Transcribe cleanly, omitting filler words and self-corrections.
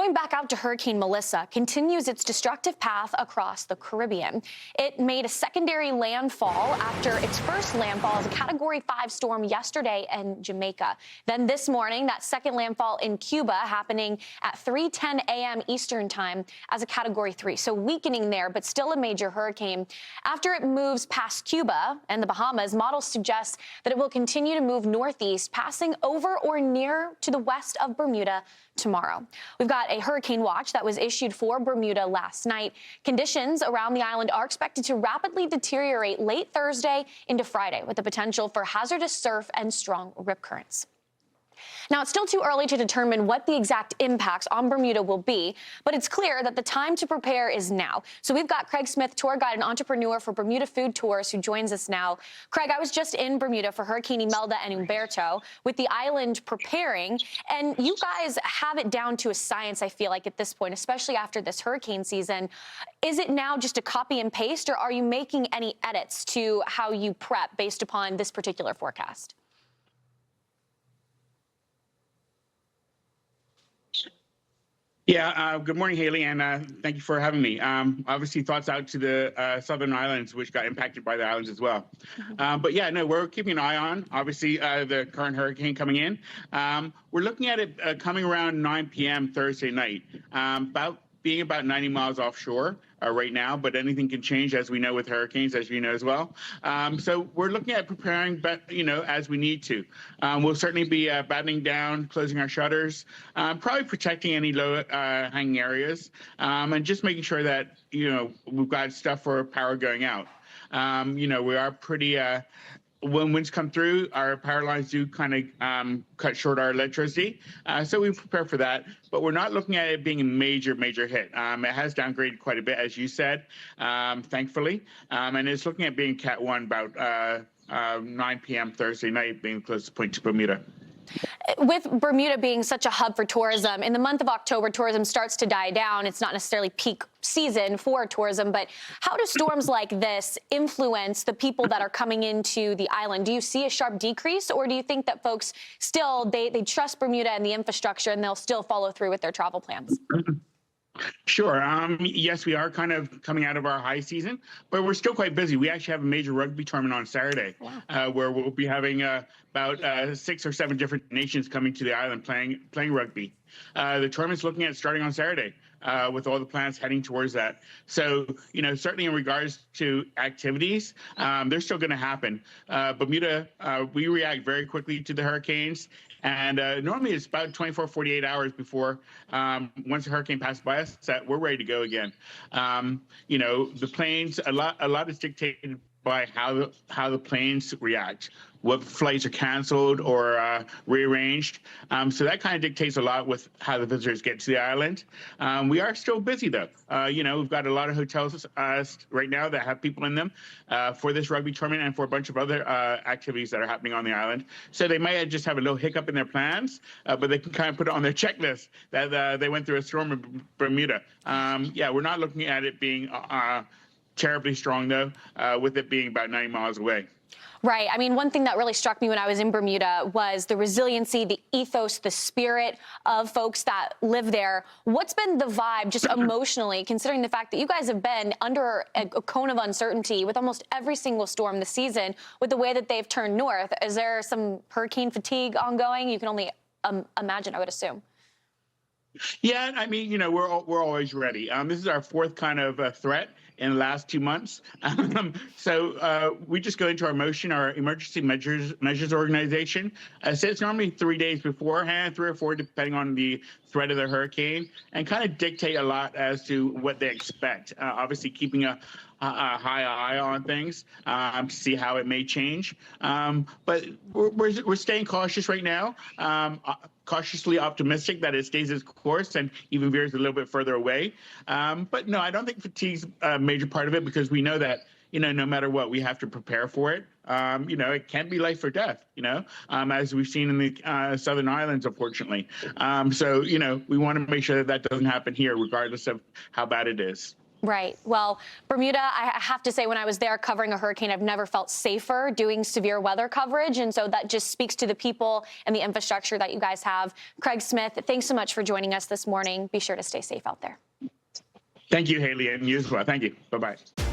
Going back out to Hurricane Melissa continues its destructive path across the Caribbean. It made a secondary landfall after its first landfall as a Category 5 storm yesterday in Jamaica. Then this morning, that second landfall in Cuba happening at 3:10 a.m. Eastern time as a Category 3. So weakening there, but still a major hurricane. After it moves past Cuba and the Bahamas, models suggest that it will continue to move northeast, passing over or near to the west of Bermuda tomorrow. We've got a hurricane watch that was issued for Bermuda last night. Conditions around the island are expected to rapidly deteriorate late Thursday into Friday, with the potential for hazardous surf and strong rip currents. Now, it's still too early to determine what the exact impacts on Bermuda will be, but it's clear that the time to prepare is now. So we've got Craig Smith, tour guide and entrepreneur for Bermuda Food Tours, who joins us now. Craig, I was just in Bermuda for Hurricane Imelda and Humberto, with the island preparing, and you guys have it down to a science, I feel like, at this point, especially after this hurricane season. Is it now just a copy and paste, or are you making any edits to how you prep based upon this particular forecast? Yeah, good morning, Haley, and thank you for having me. Obviously, thoughts out to the southern islands, which got impacted by the islands as well. But yeah, no, we're keeping an eye on, obviously, the current hurricane coming in. We're looking at it coming around 9 p.m. Thursday night, being about 90 miles offshore right now, but anything can change, as we know with hurricanes, as you know as well. So we're looking at preparing, as we need to. We'll certainly be battening down, closing our shutters, probably protecting any low hanging areas, and just making sure that, we've got stuff for power going out. We are pretty when winds come through, our power lines do kind of cut short our electricity. So we prepare for that, but we're not looking at it being a major hit. It has downgraded quite a bit, as you said, thankfully. And it's looking at being Cat 1 about 9 p.m. Thursday night, being the closest point to Bermuda. With Bermuda being such a hub for tourism, in the month of October, tourism starts to die down. It's not necessarily peak season for tourism, but how do storms like this influence the people that are coming into the island? Do you see a sharp decrease, or do you think that folks still, they trust Bermuda and the infrastructure, and they'll still follow through with their travel plans? Sure. Yes, we are kind of coming out of our high season, but we're still quite busy. We actually have a major rugby tournament on Saturday, where we'll be having about 6 or 7 different nations coming to the island playing rugby. The tournament's looking at starting on Saturday, with all the plans heading towards that. So, certainly in regards to activities, they're still going to happen. Bermuda, we react very quickly to the hurricanes. And normally it's about 24, 48 hours before, once a hurricane passes by us, that we're ready to go again. The planes, a lot is dictated by how the planes react, what flights are canceled or rearranged. So that kind of dictates a lot with how the visitors get to the island. We are still busy, though. We've got a lot of hotels right now that have people in them for this rugby tournament and for a bunch of other activities that are happening on the island. So they might just have a little hiccup in their plans, but they can kind of put it on their checklist that they went through a storm in Bermuda. We're not looking at it being terribly strong, though, with it being about 90 miles away. Right. I mean, one thing that really struck me when I was in Bermuda was the resiliency, the ethos, the spirit of folks that live there. What's been the vibe just emotionally, considering the fact that you guys have been under a cone of uncertainty with almost every single storm this season with the way that they've turned north? Is there some hurricane fatigue ongoing? You can only imagine, I would assume. Yeah, I mean, we're always ready. This is our fourth kind of threat in the last 2 months. So we just go into our emergency measures organization. So it's normally 3 days beforehand, 3 or 4, depending on the threat of the hurricane, and kind of dictate a lot as to what they expect. Obviously, keeping a high eye on things to see how it may change. But we're staying cautious right now. Cautiously optimistic that it stays its course and even veers a little bit further away. But no, I don't think fatigue's a major part of it, because we know that, no matter what, we have to prepare for it. It can be life or death, as we've seen in the Southern Islands, unfortunately. So, we want to make sure that doesn't happen here, regardless of how bad it is. Right. Well, Bermuda, I have to say, when I was there covering a hurricane, I've never felt safer doing severe weather coverage. And so that just speaks to the people and the infrastructure that you guys have. Craig Smith, thanks so much for joining us this morning. Be sure to stay safe out there. Thank you, Haley, and you as well. Thank you. Bye-bye.